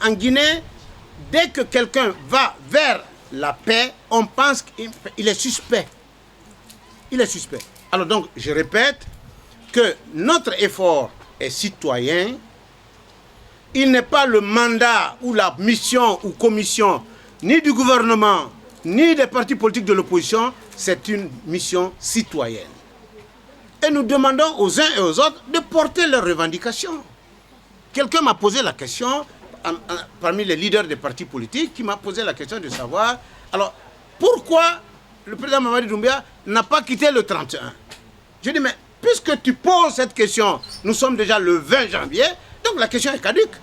en Guinée, dès que quelqu'un va vers la paix, on pense qu'il est suspect. Il est suspect. Alors donc, je répète que notre effort est citoyen. Il n'est pas le mandat ou la mission ou commission ni du gouvernement, ni des partis politiques de l'opposition. C'est une mission citoyenne. Et nous demandons aux uns et aux autres de porter leurs revendications. Quelqu'un m'a posé la question, parmi les leaders des partis politiques, qui m'a posé la question de savoir, alors, pourquoi le président Mamadi Doumbouya n'a pas quitté le 31? Je dis, mais puisque tu poses cette question, nous sommes déjà le 20 janvier, donc la question est caduque.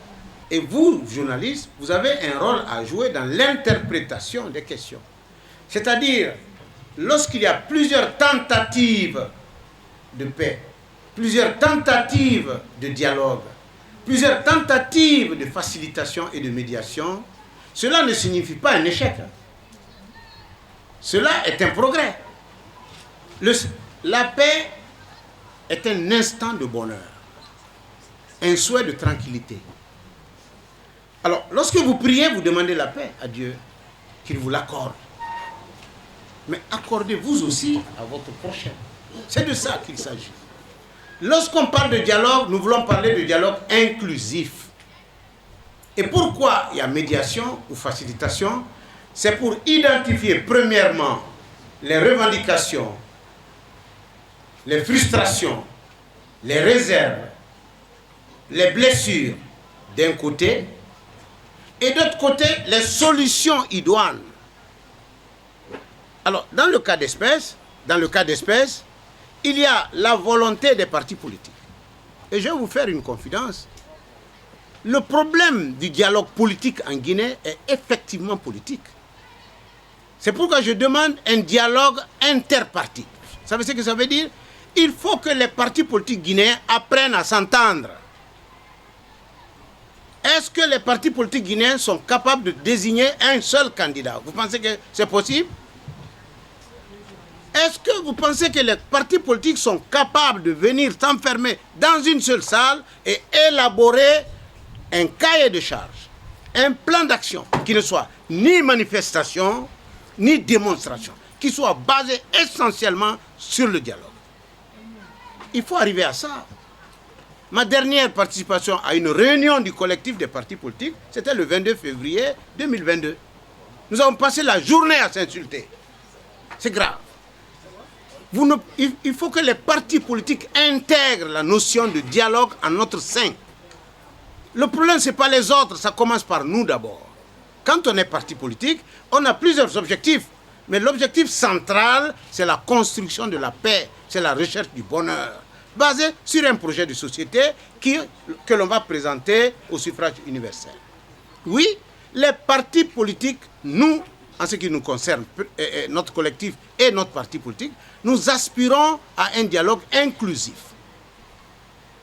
Et vous, journalistes, vous avez un rôle à jouer dans l'interprétation des questions. C'est-à-dire, lorsqu'il y a plusieurs tentatives de paix, plusieurs tentatives de dialogue, plusieurs tentatives de facilitation et de médiation, cela ne signifie pas un échec. Cela est un progrès. La paix est un instant de bonheur, un souhait de tranquillité. Alors, lorsque vous priez, vous demandez la paix à Dieu, qu'il vous l'accorde. Mais accordez-vous aussi à votre prochain. C'est de ça qu'il s'agit. Lorsqu'on parle de dialogue, nous voulons parler de dialogue inclusif. Et pourquoi il y a médiation ou facilitation? C'est pour identifier premièrement les revendications, les frustrations, les réserves, les blessures d'un côté, et d'autre côté, les solutions idoines. Alors, dans le cas d'espèce, il y a la volonté des partis politiques. Et je vais vous faire une confidence. Le problème du dialogue politique en Guinée est effectivement politique. C'est pourquoi je demande un dialogue interparti. Vous savez ce que ça veut dire? Il faut que les partis politiques guinéens apprennent à s'entendre. Est-ce que les partis politiques guinéens sont capables de désigner un seul candidat? Vous pensez que c'est possible? Est-ce que vous pensez que les partis politiques sont capables de venir s'enfermer dans une seule salle et élaborer un cahier de charge, un plan d'action qui ne soit ni manifestation, ni démonstration, qui soit basé essentiellement sur le dialogue? Il faut arriver à ça. Ma dernière participation à une réunion du collectif des partis politiques, c'était le 22 février 2022. Nous avons passé la journée à s'insulter. C'est grave. Il faut que les partis politiques intègrent la notion de dialogue en notre sein. Le problème, ce n'est pas les autres, ça commence par nous d'abord. Quand on est parti politique, on a plusieurs objectifs. Mais l'objectif central, c'est la construction de la paix, c'est la recherche du bonheur, basé sur un projet de société que l'on va présenter au suffrage universel. Oui, les partis politiques, nous, en ce qui nous concerne, notre collectif et notre parti politique, nous aspirons à un dialogue inclusif.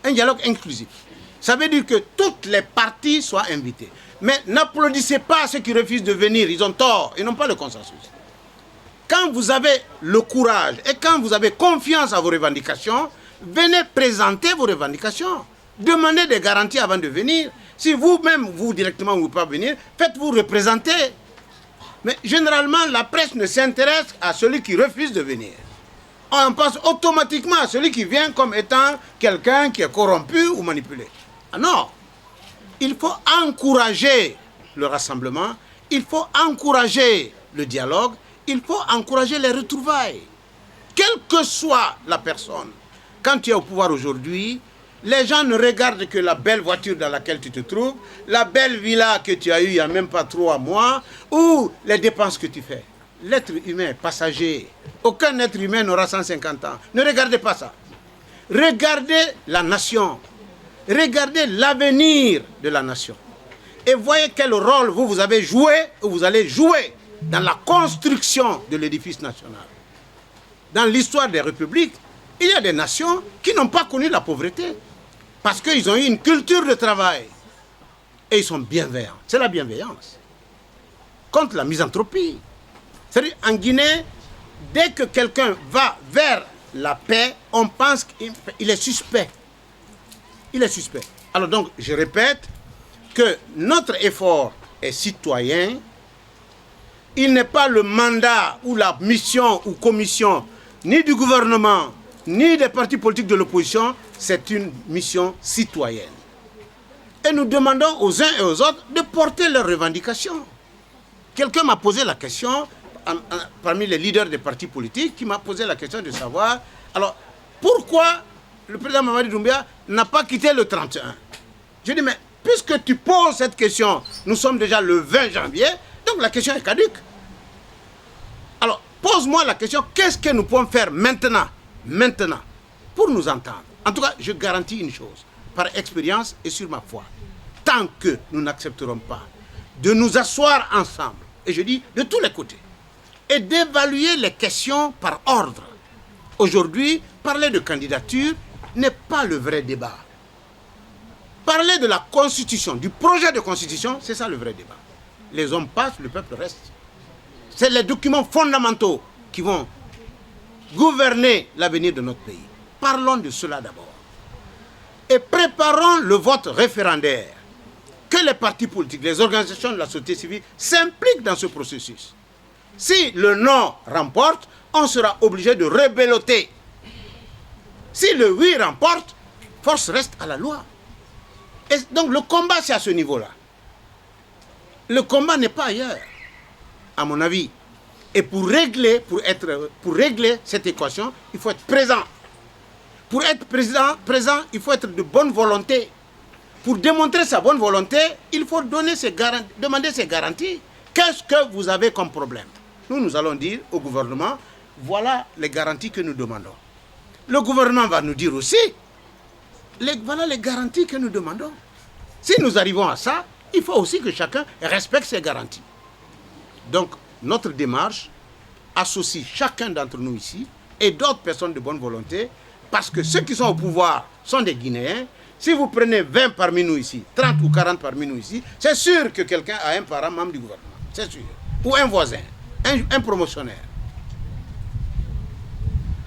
Un dialogue inclusif. Ça veut dire que toutes les parties soient invitées. Mais n'applaudissez pas ceux qui refusent de venir, ils ont tort, ils n'ont pas le consensus. Quand vous avez le courage et quand vous avez confiance à vos revendications, venez présenter vos revendications. Demandez des garanties avant de venir. Si vous-même, vous directement, vous ne pouvez pas venir, faites-vous représenter. Mais généralement, la presse ne s'intéresse à celui qui refuse de venir. On pense automatiquement à celui qui vient comme étant quelqu'un qui est corrompu ou manipulé. Ah non! Il faut encourager le rassemblement, il faut encourager le dialogue, il faut encourager les retrouvailles. Quelle que soit la personne, quand tu es au pouvoir aujourd'hui, les gens ne regardent que la belle voiture dans laquelle tu te trouves, la belle villa que tu as eue il n'y a même pas 3 mois, ou les dépenses que tu fais. L'être humain, passager, aucun être humain n'aura 150 ans. Ne regardez pas ça. Regardez la nation. Regardez l'avenir de la nation. Et voyez quel rôle vous avez joué, ou vous allez jouer dans la construction de l'édifice national. Dans l'histoire des républiques, il y a des nations qui n'ont pas connu la pauvreté parce qu'ils ont eu une culture de travail. Et ils sont bienveillants. C'est la bienveillance. Contre la misanthropie. C'est-à-dire, en Guinée, dès que quelqu'un va vers la paix, on pense qu'il est suspect. Il est suspect. Alors donc, je répète que notre effort est citoyen, il n'est pas le mandat ou la mission ou commission ni du gouvernement, ni des partis politiques de l'opposition, c'est une mission citoyenne. Et nous demandons aux uns et aux autres de porter leurs revendications. Quelqu'un m'a posé la question, parmi les leaders des partis politiques, qui m'a posé la question de savoir, alors, pourquoi le président Mamadi Doumbouya n'a pas quitté le 31? Je dis, mais puisque tu poses cette question, nous sommes déjà le 20 janvier, donc la question est caduque. Alors, pose-moi la question, qu'est-ce que nous pouvons faire maintenant, pour nous entendre? En tout cas, je garantis une chose, par expérience et sur ma foi. Tant que nous n'accepterons pas de nous asseoir ensemble, et je dis de tous les côtés, et d'évaluer les questions par ordre. Aujourd'hui, parler de candidature n'est pas le vrai débat. Parler de la Constitution, du projet de Constitution, c'est ça le vrai débat. Les hommes passent, le peuple reste. C'est les documents fondamentaux qui vont gouverner l'avenir de notre pays. Parlons de cela d'abord. Et préparons le vote référendaire. Que les partis politiques, les organisations de la société civile s'impliquent dans ce processus. Si le non remporte, on sera obligé de rebelloter. Si le oui remporte, force reste à la loi. Et donc le combat, c'est à ce niveau-là. Le combat n'est pas ailleurs, à mon avis. Et pour régler cette équation, il faut être présent. Pour être présent, il faut être de bonne volonté. Pour démontrer sa bonne volonté, il faut demander ses garanties. Qu'est-ce que vous avez comme problème? Nous allons dire au gouvernement, voilà les garanties que nous demandons. Le gouvernement va nous dire aussi, voilà les garanties que nous demandons. Si nous arrivons à ça, il faut aussi que chacun respecte ses garanties. Donc, notre démarche associe chacun d'entre nous ici et d'autres personnes de bonne volonté, parce que ceux qui sont au pouvoir sont des Guinéens. Si vous prenez 20 parmi nous ici, 30 ou 40 parmi nous ici, c'est sûr que quelqu'un a un parent membre du gouvernement. C'est sûr. Ou un voisin, un promotionnaire.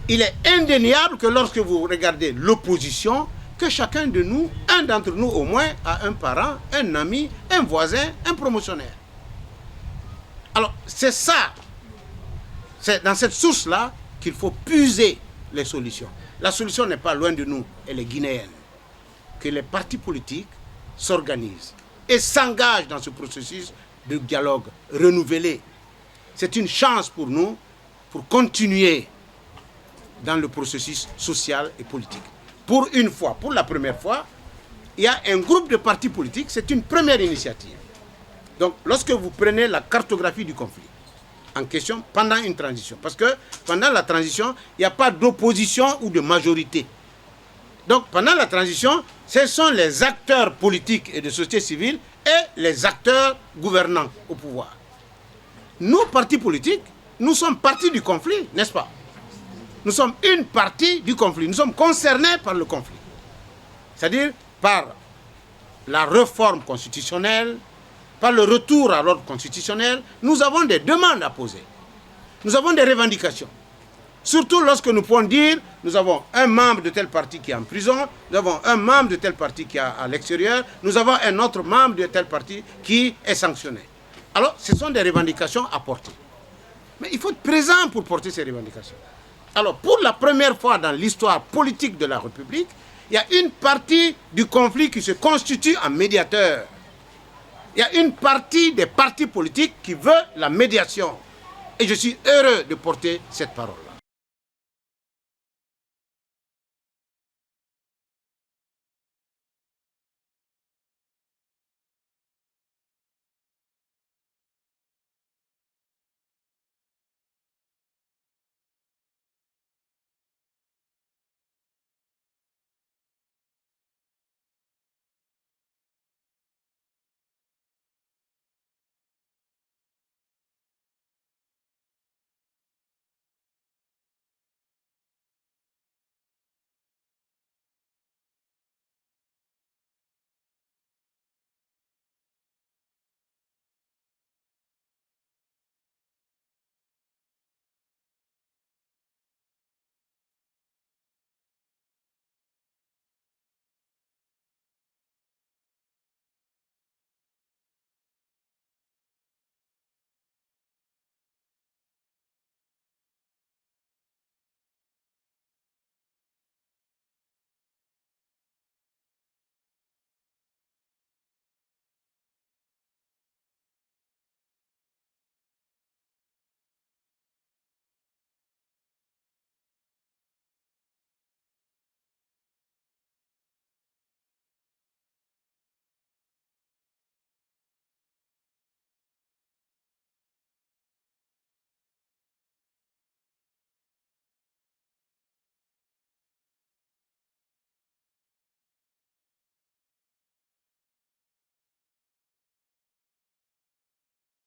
Il est indéniable que lorsque vous regardez l'opposition, que chacun de nous, un d'entre nous au moins, a un parent, un ami, un voisin, un promotionnaire. Alors, c'est ça, c'est dans cette source-là qu'il faut puiser les solutions. La solution n'est pas loin de nous, elle est guinéenne. Que les partis politiques s'organisent et s'engagent dans ce processus de dialogue renouvelé. C'est une chance pour nous pour continuer dans le processus social et politique. Pour une fois, pour la première fois, il y a un groupe de partis politiques, c'est une première initiative. Donc, lorsque vous prenez la cartographie du conflit en question pendant une transition, parce que pendant la transition, il n'y a pas d'opposition ou de majorité. Donc, pendant la transition, ce sont les acteurs politiques et de société civile et les acteurs gouvernants au pouvoir. Nous, partis politiques, nous sommes partie du conflit, n'est-ce pas? Nous sommes une partie du conflit. Nous sommes concernés par le conflit. C'est-à-dire par la réforme constitutionnelle, par le retour à l'ordre constitutionnel. Nous avons des demandes à poser. Nous avons des revendications. Surtout lorsque nous pouvons dire, nous avons un membre de tel parti qui est en prison, nous avons un membre de tel parti qui est à l'extérieur, nous avons un autre membre de tel parti qui est sanctionné. Alors, ce sont des revendications à porter. Mais il faut être présent pour porter ces revendications. Alors, pour la première fois dans l'histoire politique de la République, il y a une partie du conflit qui se constitue en médiateur. Il y a une partie des partis politiques qui veut la médiation. Et je suis heureux de porter cette parole-là.